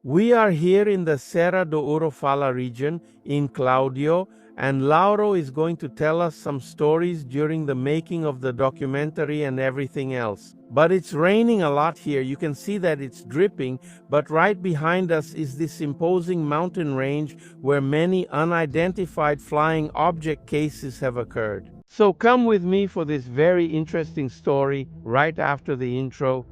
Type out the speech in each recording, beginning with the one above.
We are here in the Serra do Ouro region in Claudio, and Lauro is going to tell us some stories during the making of the documentary and everything else. But it's raining a lot here. You can see that it's dripping, but right behind us is this imposing mountain range where many unidentified flying object cases have occurred. So come with me for this very interesting story right after the intro.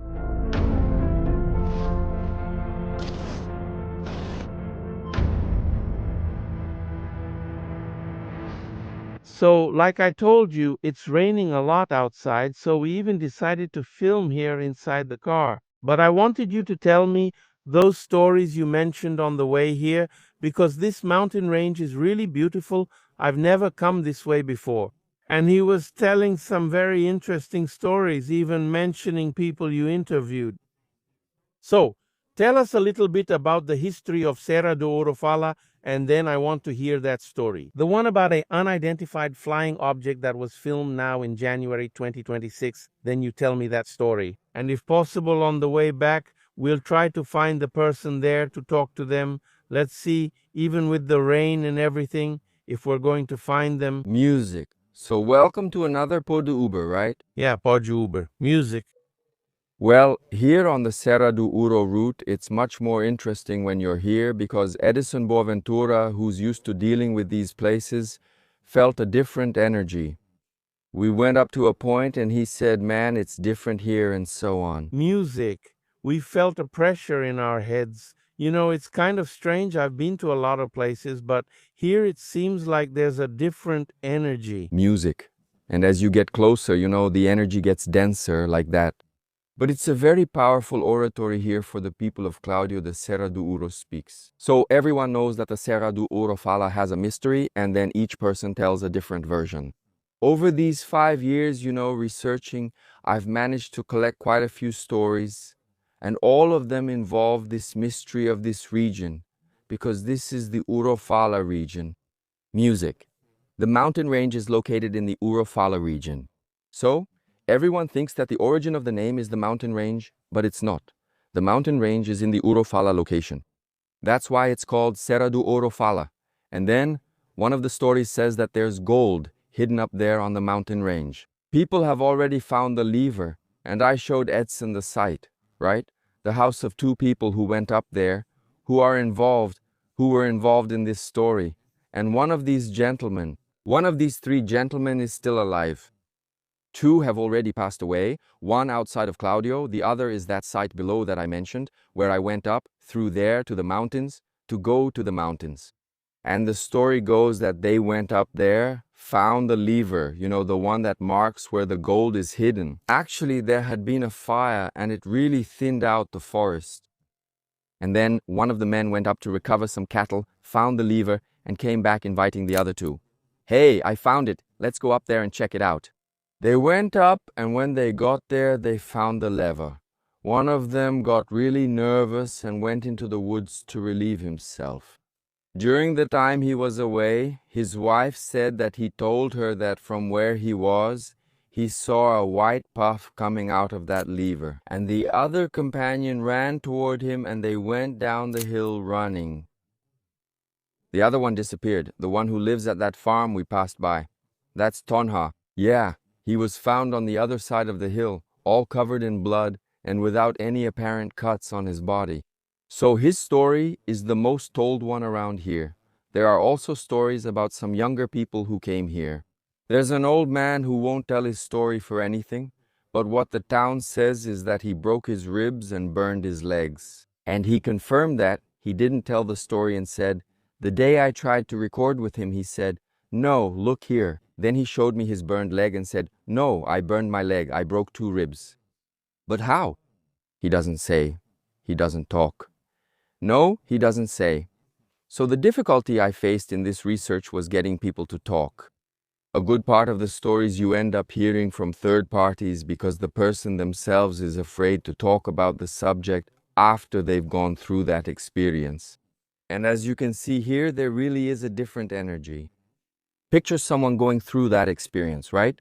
So, like I told you, it's raining a lot outside, so we even decided to film here inside the car. But I wanted you to tell me those stories you mentioned on the way here, because this mountain range is really beautiful. I've never come this way before. And he was telling some very interesting stories, even mentioning people you interviewed. So, tell us a little bit about the history of Serra do Ouro, and then I want to hear that story. The one about an unidentified flying object that was filmed now in January 2026. Then you tell me that story. And if possible, on the way back, we'll try to find the person there to talk to them. Let's see, even with the rain and everything, if we're going to find them. Music. So welcome to another Pod Uber, right? Yeah, Pode Uber. Music. Well, here on the Serra do Ouro route, it's much more interesting when you're here because Edison Boaventura, who's used to dealing with these places, felt a different energy. We went up to a point and he said, man, it's different here and so on. Music. We felt a pressure in our heads. You know, it's kind of strange. I've been to a lot of places, but here it seems like there's a different energy. Music. And as you get closer, the energy gets denser like that. But it's a very powerful oratory here for the people of Claudio the Serra do Ouro speaks. So everyone knows that the Serra do Ouro has a mystery, and then each person tells a different version. Over these 5 years, researching, I've managed to collect quite a few stories, and all of them involve this mystery of this region, because this is the Ouro region. Music. The mountain range is located in the Ouro region. So, everyone thinks that the origin of the name is the mountain range, but it's not. The mountain range is in the Ouro location. That's why it's called Serra do Ouro. And then, one of the stories says that there's gold hidden up there on the mountain range. People have already found the lever, and I showed Edson the site, right? The house of 2 people who went up there, who were involved in this story. And one of these 3 gentlemen is still alive. 2 have already passed away, one outside of Claudio, the other is that site below that I mentioned, where I went up through there to the mountains, to go to the mountains. And the story goes that they went up there, found the lever, the one that marks where the gold is hidden. Actually, there had been a fire and it really thinned out the forest. And then one of the men went up to recover some cattle, found the lever, and came back inviting the other 2. Hey, I found it, let's go up there and check it out. They went up, and when they got there, they found the lever. One of them got really nervous and went into the woods to relieve himself. During the time he was away, his wife said that he told her that from where he was, he saw a white puff coming out of that lever. And the other companion ran toward him, and they went down the hill running. The other one disappeared, the one who lives at that farm we passed by. That's Tonha. Yeah. He was found on the other side of the hill, all covered in blood and without any apparent cuts on his body. So his story is the most told one around here. There are also stories about some younger people who came here. There's an old man who won't tell his story for anything, but what the town says is that he broke his ribs and burned his legs. And he confirmed that. He didn't tell the story and said, the day I tried to record with him, he said, no, look here. Then he showed me his burned leg and said, no, I burned my leg. I broke 2 ribs. But how? He doesn't say. He doesn't talk. No, he doesn't say. So the difficulty I faced in this research was getting people to talk. A good part of the stories you end up hearing from third parties because the person themselves is afraid to talk about the subject after they've gone through that experience. And as you can see here, there really is a different energy. Picture someone going through that experience, right?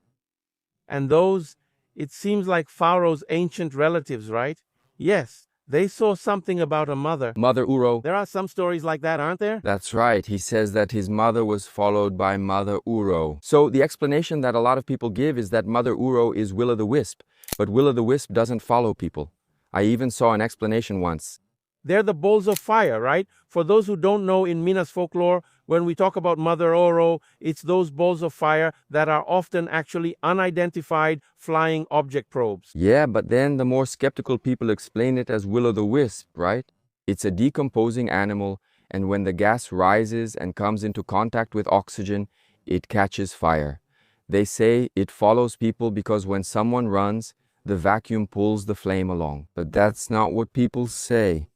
And those, it seems like Pharaoh's ancient relatives, right? Yes, They saw something about a mother. Mother Ouro. There are some stories like that, aren't there? That's right. He says that his mother was followed by Mother Ouro. So the explanation that a lot of people give is that Mother Ouro is Will-o'-the-Wisp, but Will-o'-the-Wisp doesn't follow people. I even saw an explanation once. They're the bowls of fire, right? For those who don't know, in Minas folklore, when we talk about Mother Ouro, it's those bowls of fire that are often actually unidentified flying object probes. Yeah, but then the more skeptical people explain it as Will-o'-the-Wisp, right? It's a decomposing animal, and when the gas rises and comes into contact with oxygen, it catches fire. They say it follows people because when someone runs, the vacuum pulls the flame along. But that's not what people say.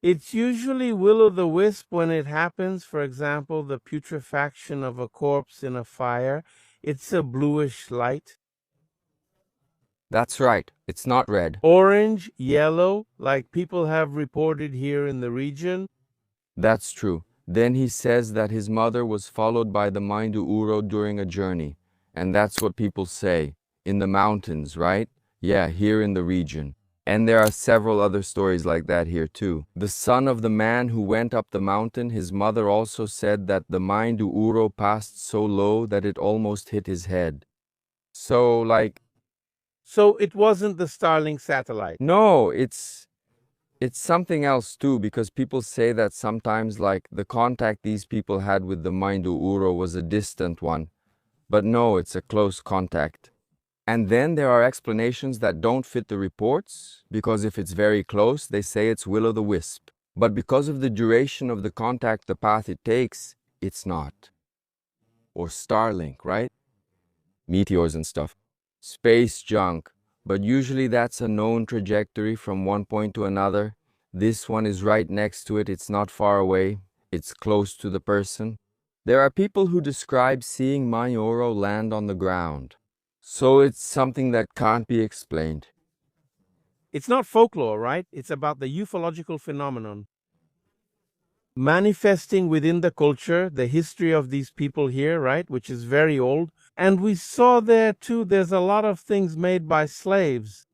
It's usually will-o'-the-wisp when it happens. For example, the putrefaction of a corpse in a fire. It's a bluish light. That's right. It's not red. Orange, yellow, like people have reported here in the region. That's true. Then he says that his mother was followed by the Maindu Ouro during a journey. And that's what people say. In the mountains, right? Yeah, here in the region. And there are several other stories like that here too. The son of the man who went up the mountain, his mother also said that the Maindu Ouro passed so low that it almost hit his head. So it wasn't the Starlink satellite. no, it's something else too, because people say that sometimes the contact these people had with the Maindu Ouro was a distant one. But no, it's a close contact. And then there are explanations that don't fit the reports, because if it's very close, they say it's will-o'-the-wisp. But because of the duration of the contact, the path it takes, it's not. Or Starlink, right? Meteors and stuff. Space junk. But usually that's a known trajectory from one point to another. This one is right next to it, it's not far away, it's close to the person. There are people who describe seeing Ouro land on the ground. So it's something that can't be explained. It's not folklore, right? It's about the ufological phenomenon manifesting within the culture, the history of these people here, right? Which is very old. And we saw there too, there's a lot of things made by slaves.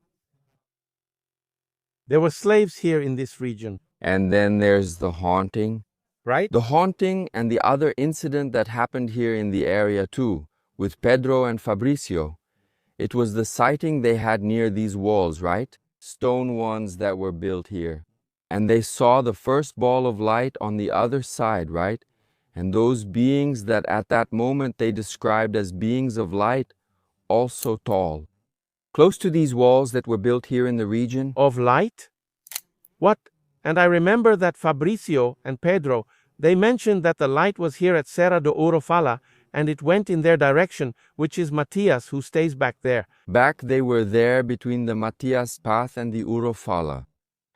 There were slaves here in this region. And then there's the haunting. Right? The haunting and the other incident that happened here in the area too, with Pedro and Fabricio. It was the sighting they had near these walls, right? Stone ones that were built here. And they saw the first ball of light on the other side, right? And those beings that at that moment they described as beings of light, also tall. Close to these walls that were built here in the region. Of light? What? And I remember that Fabricio and Pedro, they mentioned that the light was here at Serra do Ouro Fala, and it went in their direction, which is Matias, who stays back there. Back they were there between the Matias path and the Ouro Fala.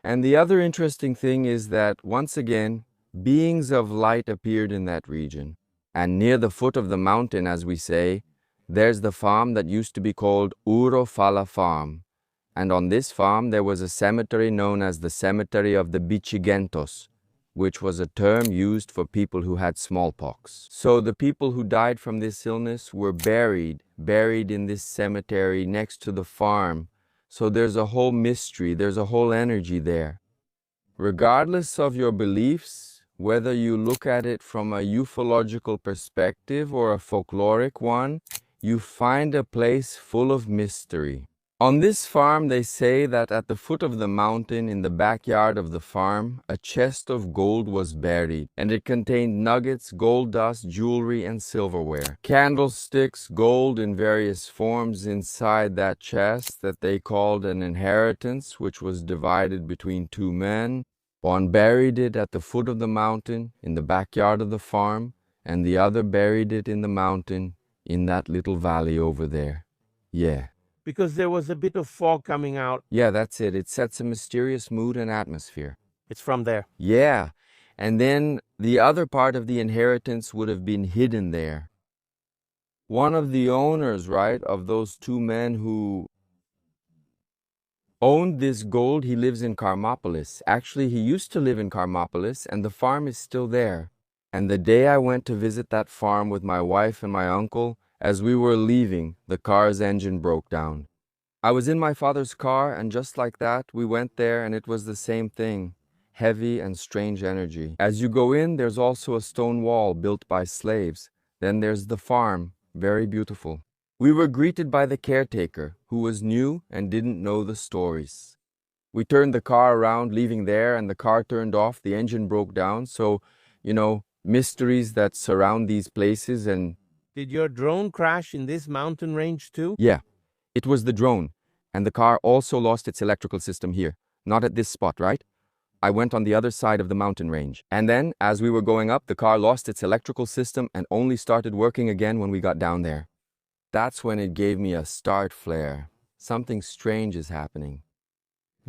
And the other interesting thing is that, once again, beings of light appeared in that region. And near the foot of the mountain, as we say, there's the farm that used to be called Ouro Fala Farm. And on this farm there was a cemetery known as the Cemetery of the Bichigentos, which was a term used for people who had smallpox. So the people who died from this illness were buried in this cemetery next to the farm. So there's a whole mystery, there's a whole energy there. Regardless of your beliefs, whether you look at it from a ufological perspective or a folkloric one, you find a place full of mystery. On this farm, they say that at the foot of the mountain in the backyard of the farm, a chest of gold was buried, and it contained nuggets, gold dust, jewelry, and silverware. Candlesticks, gold in various forms inside that chest that they called an inheritance, which was divided between two men. One buried it at the foot of the mountain in the backyard of the farm, and the other buried it in the mountain in that little valley over there. Yeah. Because there was a bit of fog coming out. Yeah, that's it. It sets a mysterious mood and atmosphere. It's from there. Yeah. And then the other part of the inheritance would have been hidden there. One of the owners, right, of those two men who owned this gold, he lives in Carmopolis. Actually, he used to live in Carmopolis, and the farm is still there. And the day I went to visit that farm with my wife and my uncle, as we were leaving, the car's engine broke down. I was in my father's car, and just like that, we went there, and it was the same thing. Heavy and strange energy. As you go in, there's also a stone wall built by slaves. Then there's the farm, very beautiful. We were greeted by the caretaker, who was new and didn't know the stories. We turned the car around, leaving there, and the car turned off. The engine broke down. So, mysteries that surround these places. And Did your drone crash in this mountain range too? yeah, it was the drone. And the car also lost its electrical system here. Not at this spot, right? I went on the other side of the mountain range. And then, as we were going up, the car lost its electrical system and only started working again when we got down there. That's when it gave me a start flare. Something strange is happening.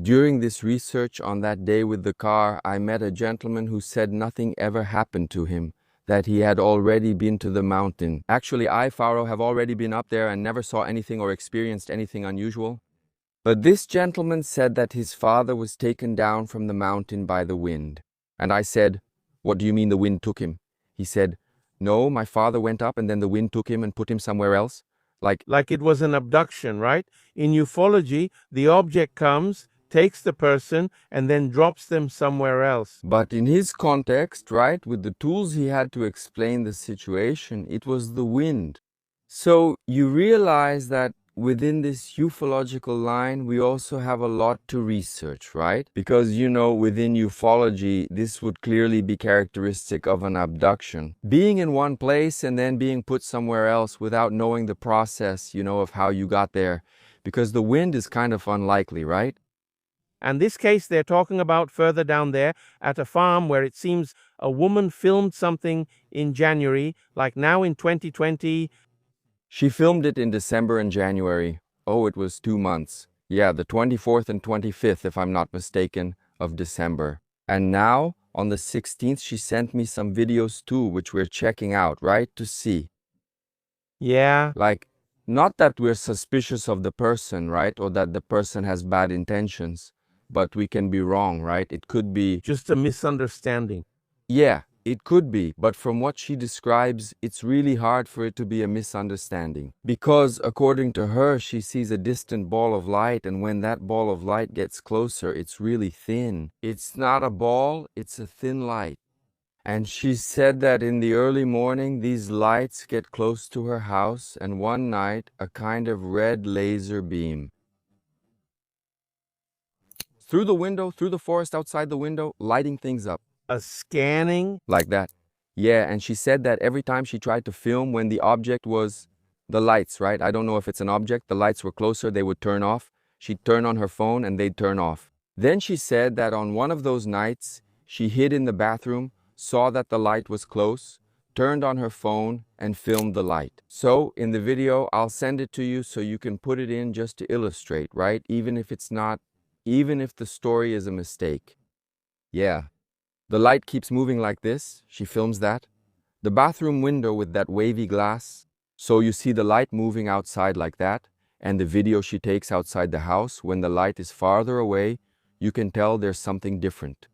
During this research on that day with the car, I met a gentleman who said nothing ever happened to him, that he had already been to the mountain. Actually, I, Pharaoh, have already been up there and never saw anything or experienced anything unusual. But this gentleman said that his father was taken down from the mountain by the wind. And I said, "What do you mean the wind took him?" He said, "No, my father went up and then the wind took him and put him somewhere else. Like it was an abduction, right? In ufology, the object comes, takes the person, and then drops them somewhere else. But in his context, right, with the tools he had to explain the situation, it was the wind. So you realize that within this ufological line, we also have a lot to research, right? Because, within ufology, this would clearly be characteristic of an abduction. Being in one place and then being put somewhere else without knowing the process, of how you got there. Because the wind is kind of unlikely, right? And this case they're talking about further down there at a farm where it seems a woman filmed something in January, like now in 2020. She filmed it in December and January. Oh, it was 2 months. Yeah, the 24th and 25th, if I'm not mistaken, of December. And now, on the 16th, she sent me some videos too, which we're checking out, right, to see. Yeah, Like, not that we're suspicious of the person, right, or that the person has bad intentions, but we can be wrong, right? It could be just a misunderstanding. Yeah, it could be, but from what she describes, it's really hard for it to be a misunderstanding. Because, according to her, she sees a distant ball of light, and when that ball of light gets closer, it's really thin. It's not a ball, it's a thin light. And she said that in the early morning, these lights get close to her house, and one night, a kind of red laser beam. Through the window, through the forest outside the window, lighting things up. A scanning? Like that. Yeah, and she said that every time she tried to film when the object was the lights, right? I don't know if it's an object. The lights were closer, they would turn off. She'd turn on her phone and they'd turn off. Then she said that on one of those nights, she hid in the bathroom, saw that the light was close, turned on her phone and filmed the light. So in the video, I'll send it to you so you can put it in just to illustrate, right? Even if the story is a mistake. Yeah. The light keeps moving like this. She films that. The bathroom window with that wavy glass. So you see the light moving outside like that. And the video she takes outside the house, when the light is farther away, you can tell there's something different.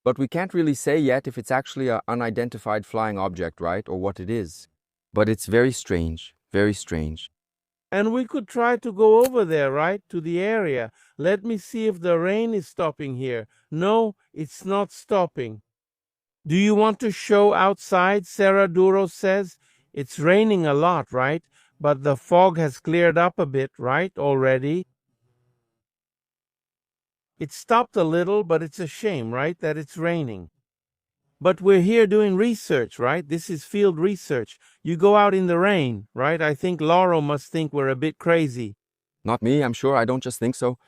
But we can't really say yet if it's actually an unidentified flying object, right? Or what it is. But it's very strange, very strange. And we could try to go over there, right? To the area. Let me see if the rain is stopping here. No, it's not stopping. Do you want to show outside? Serra Duro says. It's raining a lot, right? But the fog has cleared up a bit, right, already? It stopped a little, but it's a shame, right, that it's raining. But we're here doing research, right? This is field research. You go out in the rain, right? I think Lauro must think we're a bit crazy. Not me, I'm sure. I don't just think so.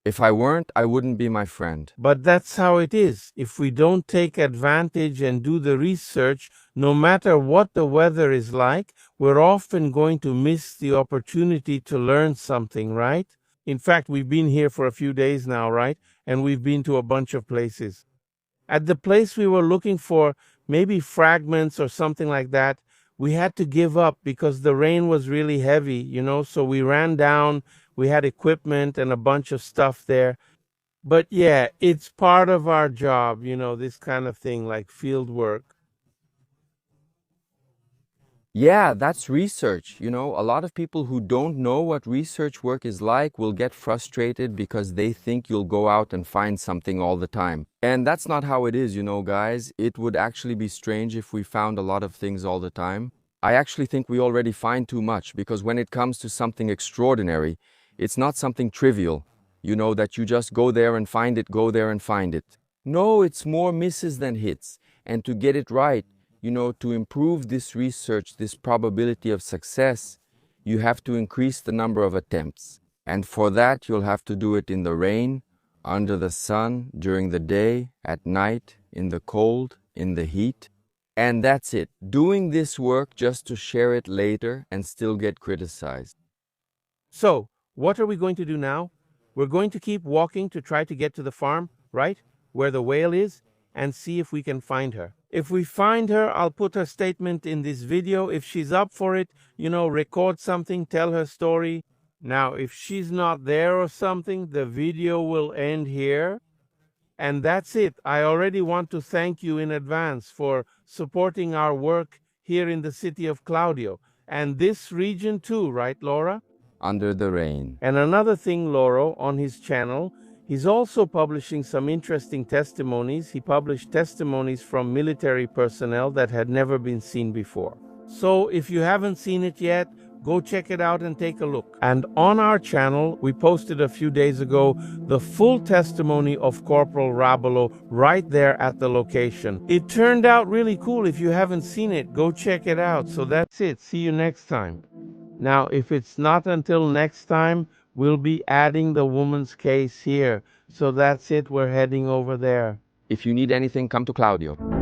If I weren't, I wouldn't be my friend. But that's how it is. If we don't take advantage and do the research, no matter what the weather is like, we're often going to miss the opportunity to learn something, right? In fact, we've been here for a few days now, right? And we've been to a bunch of places. At the place we were looking for, maybe fragments or something like that, we had to give up because the rain was really heavy, so we ran down. We had equipment and a bunch of stuff there. But yeah, it's part of our job, this kind of thing, like field work. Yeah, that's research. You know, a lot of people who don't know what research work is like will get frustrated because they think you'll go out and find something all the time. And that's not how it is, you know, guys. It would actually be strange if we found a lot of things all the time. I actually think we already find too much because when it comes to something extraordinary, it's not something trivial, you know, that you just go there and find it, go there and find it. No, it's more misses than hits. And to get it right, you know, to improve this research, this probability of success, you have to increase the number of attempts. And for that, you'll have to do it in the rain, under the sun, during the day, at night, in the cold, in the heat. And that's it. Doing this work just to share it later and still get criticized. So, what are we going to do now? We're going to keep walking to try to get to the farm, right? Where the whale is, and see if we can find her. If we find her, I'll put her statement in this video. If she's up for it, record something, tell her story. Now, if she's not there or something, the video will end here. And that's it. I already want to thank you in advance for supporting our work here in the city of Claudio. And this region too, right, Laura? Under the rain. And another thing, Lauro, on his channel, he's also publishing some interesting testimonies. He published testimonies from military personnel that had never been seen before. So if you haven't seen it yet, go check it out and take a look. And on our channel, we posted a few days ago the full testimony of Corporal Rabolo right there at the location. It turned out really cool. If you haven't seen it, go check it out. So that's it. See you next time. Now, if it's not until next time, we'll be adding the woman's case here. So that's it. We're heading over there. If you need anything, come to Claudio.